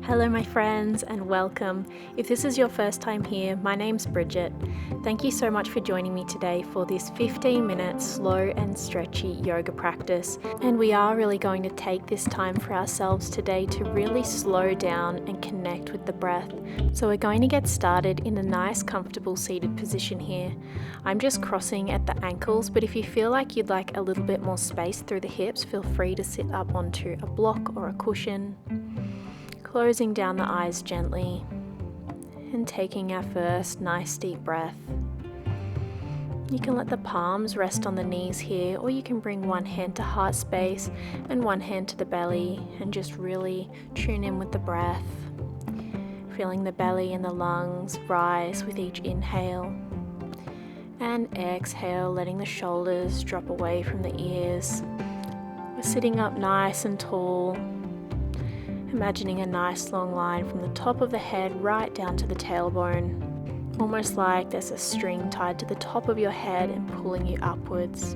Hello my friends and welcome. If this is your first time here, my name's Bridget. Thank you so much for joining me today for this 15-minute slow and stretchy yoga practice. And we are really going to take this time for ourselves today to really slow down and connect with the breath. So we're going to get started in a nice comfortable seated position here. I'm just crossing at the ankles, but if you feel like you'd like a little bit more space through the hips, feel free to sit up onto a block or a cushion. Closing down the eyes gently and taking our first nice deep breath. You can let the palms rest on the knees here, or you can bring one hand to heart space and one hand to the belly and just really tune in with the breath. Feeling the belly and the lungs rise with each inhale. And exhale, letting the shoulders drop away from the ears. We're sitting up nice and tall. Imagining a nice long line from the top of the head right down to the tailbone, almost like there's a string tied to the top of your head and pulling you upwards.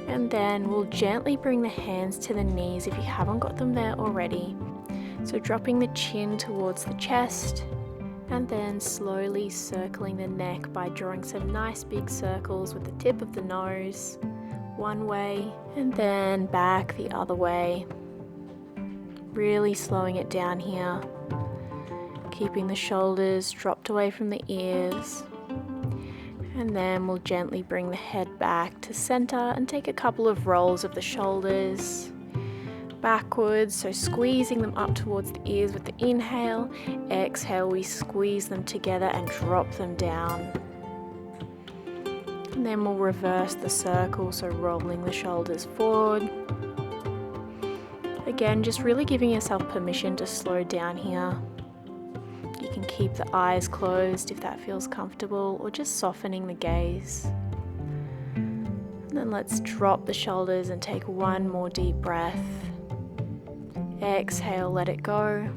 And then we'll gently bring the hands to the knees if you haven't got them there already. So dropping the chin towards the chest, and then slowly circling the neck by drawing some nice big circles with the tip of the nose, one way, and then back the other way. Really slowing it down here, keeping the shoulders dropped away from the ears, and then we'll gently bring the head back to center and take a couple of rolls of the shoulders backwards, so squeezing them up towards the ears with the inhale. Exhale, we squeeze them together and drop them down, and then we'll reverse the circle, so rolling the shoulders forward. Again, just really giving yourself permission to slow down here. You can keep the eyes closed if that feels comfortable, or just softening the gaze. And then let's drop the shoulders and take one more deep breath. Exhale, let it go.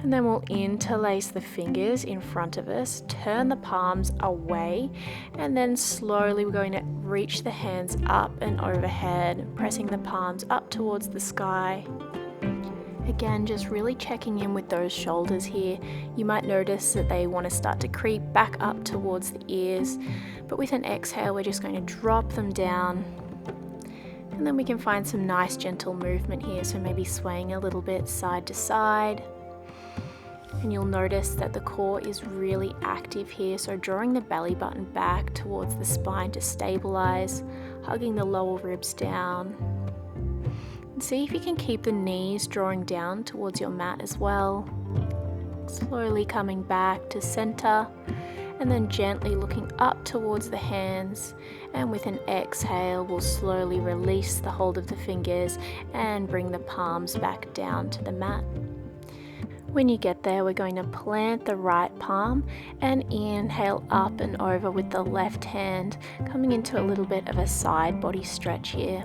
And then we'll interlace the fingers in front of us, turn the palms away, and then slowly we're going to reach the hands up and overhead, pressing the palms up towards the sky. Again, just really checking in with those shoulders here. You might notice that they want to start to creep back up towards the ears, but with an exhale, we're just going to drop them down. And then we can find some nice gentle movement here, so maybe swaying a little bit side to side. And you'll notice that the core is really active here, so drawing the belly button back towards the spine to stabilize, hugging the lower ribs down. And see if you can keep the knees drawing down towards your mat as well. Slowly coming back to center, and then gently looking up towards the hands. And with an exhale, we'll slowly release the hold of the fingers and bring the palms back down to the mat. When you get there, we're going to plant the right palm and inhale up and over with the left hand, coming into a little bit of a side body stretch here.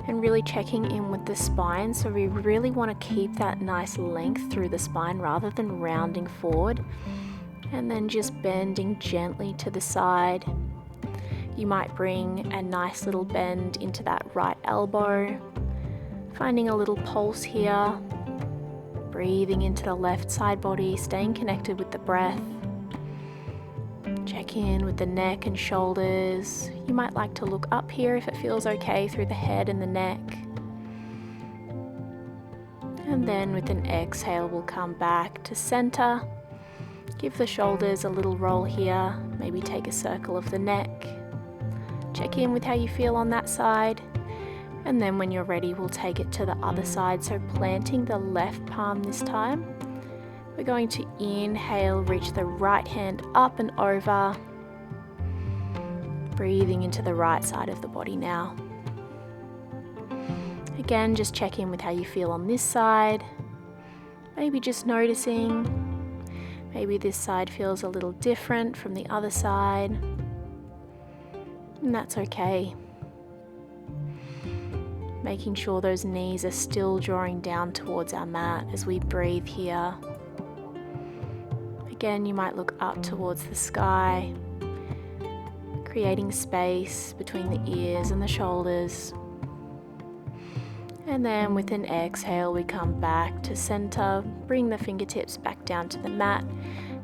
And really checking in with the spine, so we really want to keep that nice length through the spine rather than rounding forward. And then just bending gently to the side. You might bring a nice little bend into that right elbow, finding a little pulse here. Breathing into the left side body, staying connected with the breath. Check in with the neck and shoulders. You might like to look up here if it feels okay through the head and the neck. And then with an exhale, we'll come back to center. Give the shoulders a little roll here. Maybe take a circle of the neck. Check in with how you feel on that side. And then when you're ready, we'll take it to the other side. So planting the left palm this time. We're going to inhale, reach the right hand up and over. Breathing into the right side of the body now. Again, just check in with how you feel on this side. Maybe just noticing. Maybe this side feels a little different from the other side. And that's okay. Making sure those knees are still drawing down towards our mat as we breathe here. Again, you might look up towards the sky, creating space between the ears and the shoulders. And then with an exhale, we come back to center, bring the fingertips back down to the mat,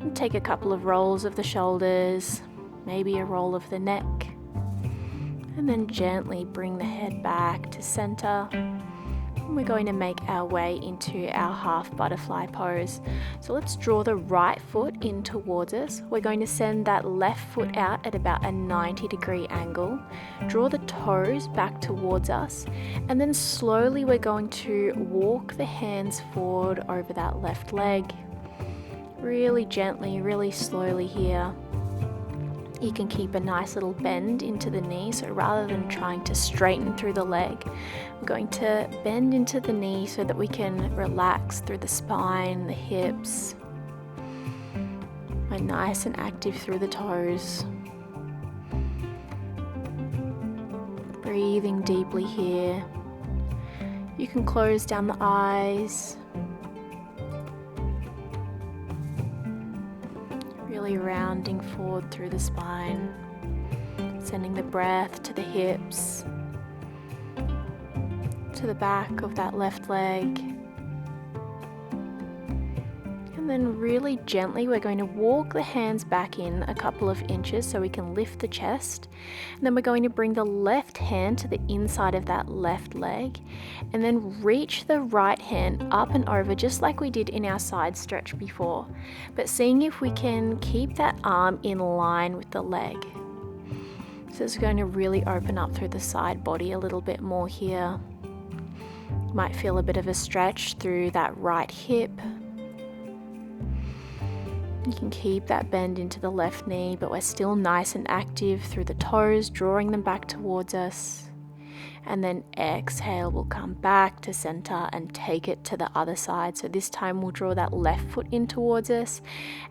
and take a couple of rolls of the shoulders, maybe a roll of the neck, and then gently bring the head back to center. And we're going to make our way into our half butterfly pose. So let's draw the right foot in towards us. We're going to send that left foot out at about a 90-degree angle. Draw the toes back towards us, and then slowly we're going to walk the hands forward over that left leg. Really gently, really slowly here. You can keep a nice little bend into the knee, so rather than trying to straighten through the leg, we're going to bend into the knee so that we can relax through the spine, the hips. We're nice and active through the toes. Breathing deeply here. You can close down the eyes. Really rounding forward through the spine, sending the breath to the hips, to the back of that left leg. And then really gently we're going to walk the hands back in a couple of inches so we can lift the chest. And then we're going to bring the left hand to the inside of that left leg, and then reach the right hand up and over just like we did in our side stretch before, but seeing if we can keep that arm in line with the leg. So it's going to really open up through the side body a little bit more here. You might feel a bit of a stretch through that right hip. You can keep that bend into the left knee, but we're still nice and active through the toes, drawing them back towards us. And then exhale, we'll come back to center and take it to the other side. So this time we'll draw that left foot in towards us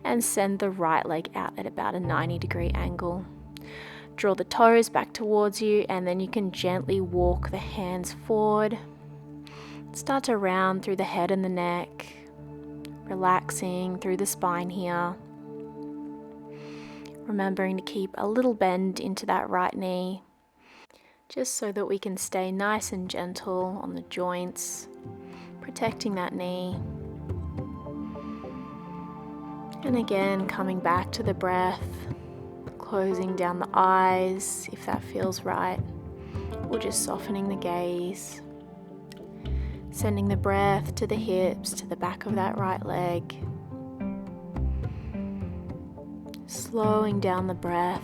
and send the right leg out at about a 90-degree angle. Draw the toes back towards you, and then you can gently walk the hands forward. Start to round through the head and the neck. Relaxing through the spine here. Remembering to keep a little bend into that right knee, just so that we can stay nice and gentle on the joints, protecting that knee. And again, coming back to the breath, closing down the eyes if that feels right, or just softening the gaze. Sending the breath to the hips, to the back of that right leg. Slowing down the breath.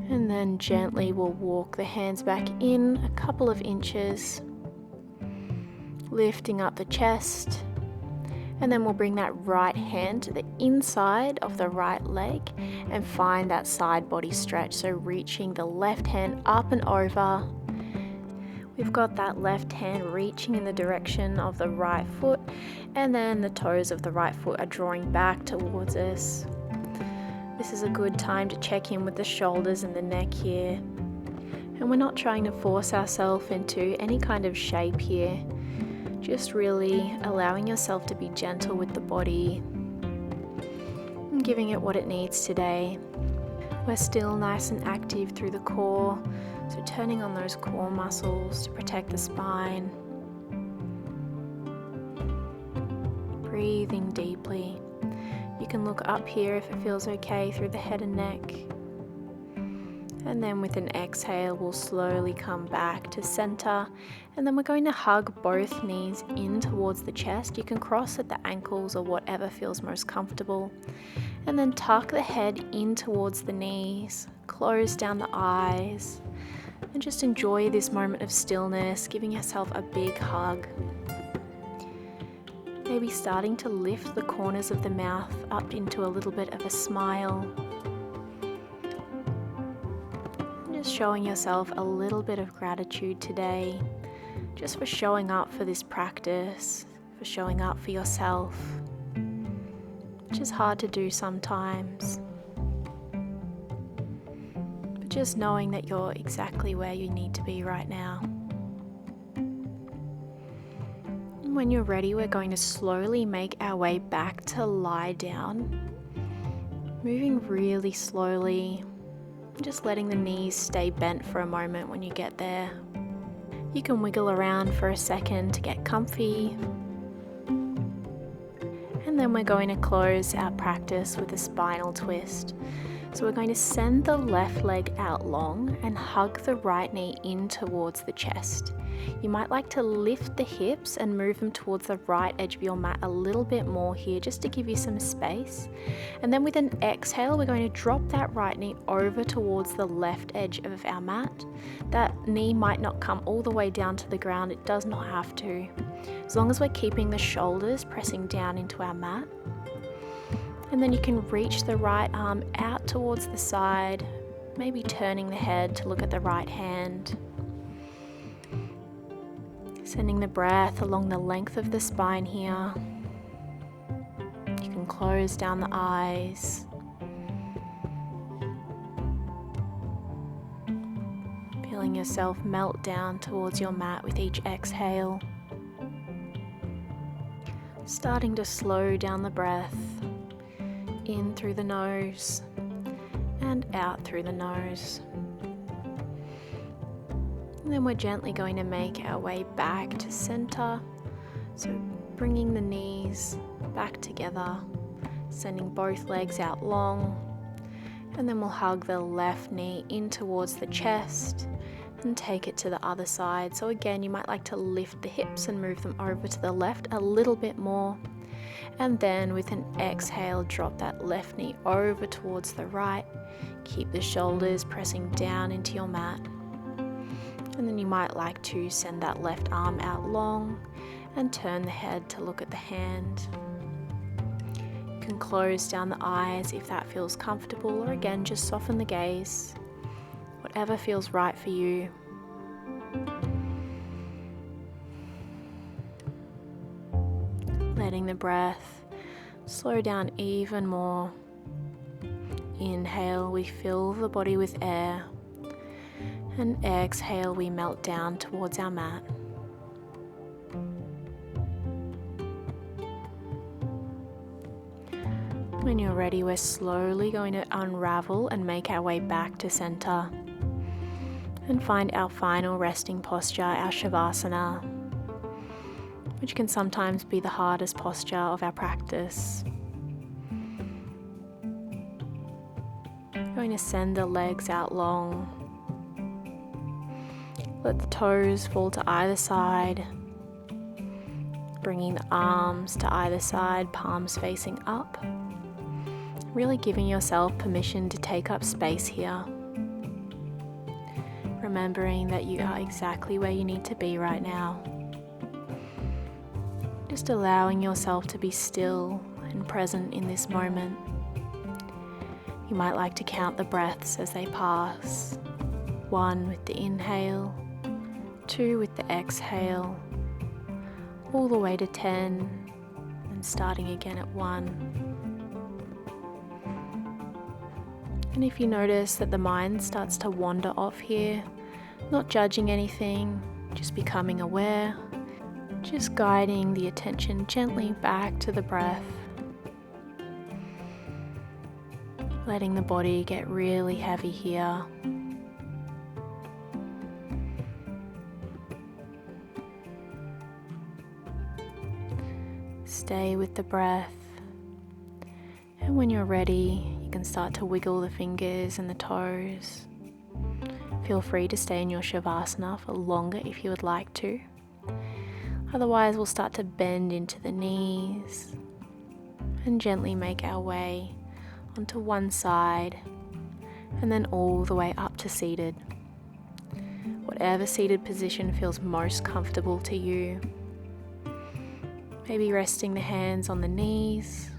And then gently we'll walk the hands back in a couple of inches. Lifting up the chest. And then we'll bring that right hand to the inside of the right leg and find that side body stretch. So reaching the left hand up and over. We've got that left hand reaching in the direction of the right foot, and then the toes of the right foot are drawing back towards us. This is a good time to check in with the shoulders and the neck here. And we're not trying to force ourselves into any kind of shape here. Just really allowing yourself to be gentle with the body and giving it what it needs today. We're still nice and active through the core. So turning on those core muscles to protect the spine. Breathing deeply. You can look up here if it feels okay through the head and neck. And then with an exhale, we'll slowly come back to center. And then we're going to hug both knees in towards the chest. You can cross at the ankles or whatever feels most comfortable. And then tuck the head in towards the knees. Close down the eyes. And just enjoy this moment of stillness, giving yourself a big hug. Maybe starting to lift the corners of the mouth up into a little bit of a smile. Just showing yourself a little bit of gratitude today, just for showing up for this practice, for showing up for yourself, which is hard to do sometimes. Just knowing that you're exactly where you need to be right now. And when you're ready, we're going to slowly make our way back to lie down. Moving really slowly, just letting the knees stay bent for a moment when you get there. You can wiggle around for a second to get comfy. And then we're going to close our practice with a spinal twist. So we're going to send the left leg out long and hug the right knee in towards the chest. You might like to lift the hips and move them towards the right edge of your mat a little bit more here, just to give you some space. And then with an exhale, we're going to drop that right knee over towards the left edge of our mat. That knee might not come all the way down to the ground, it does not have to. As long as we're keeping the shoulders pressing down into our mat. And then you can reach the right arm out towards the side, maybe turning the head to look at the right hand. Sending the breath along the length of the spine here. You can close down the eyes. Feeling yourself melt down towards your mat with each exhale. Starting to slow down the breath. In through the nose and out through the nose. And then we're gently going to make our way back to center. So bringing the knees back together, sending both legs out long. And then we'll hug the left knee in towards the chest and take it to the other side. So again, you might like to lift the hips and move them over to the left a little bit more. And then with an exhale, drop that left knee over towards the right. Keep the shoulders pressing down into your mat. And then you might like to send that left arm out long and turn the head to look at the hand. You can close down the eyes if that feels comfortable, or again, just soften the gaze. Whatever feels right for you. Letting the breath slow down even more. Inhale, we fill the body with air. And exhale, we melt down towards our mat. When you're ready, we're slowly going to unravel and make our way back to center. And find our final resting posture, our Shavasana, which can sometimes be the hardest posture of our practice. Going to send the legs out long. Let the toes fall to either side. Bringing the arms to either side, palms facing up. Really giving yourself permission to take up space here. Remembering that you are exactly where you need to be right now. Just allowing yourself to be still and present in this moment. You might like to count the breaths as they pass. 1 with the inhale, 2 with the exhale, all the way to 10, and starting again at 1. And if you notice that the mind starts to wander off here, not judging anything, just becoming aware, just guiding the attention gently back to the breath. Letting the body get really heavy here. Stay with the breath. And when you're ready, you can start to wiggle the fingers and the toes. Feel free to stay in your Shavasana for longer if you would like to. Otherwise, we'll start to bend into the knees and gently make our way onto one side and then all the way up to seated. Whatever seated position feels most comfortable to you. Maybe resting the hands on the knees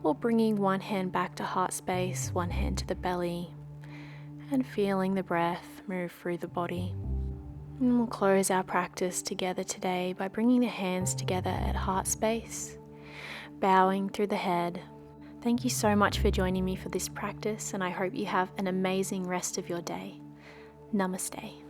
or bringing one hand back to heart space, one hand to the belly, and feeling the breath move through the body. And we'll close our practice together today by bringing the hands together at heart space, bowing through the head. Thank you so much for joining me for this practice, and I hope you have an amazing rest of your day. Namaste.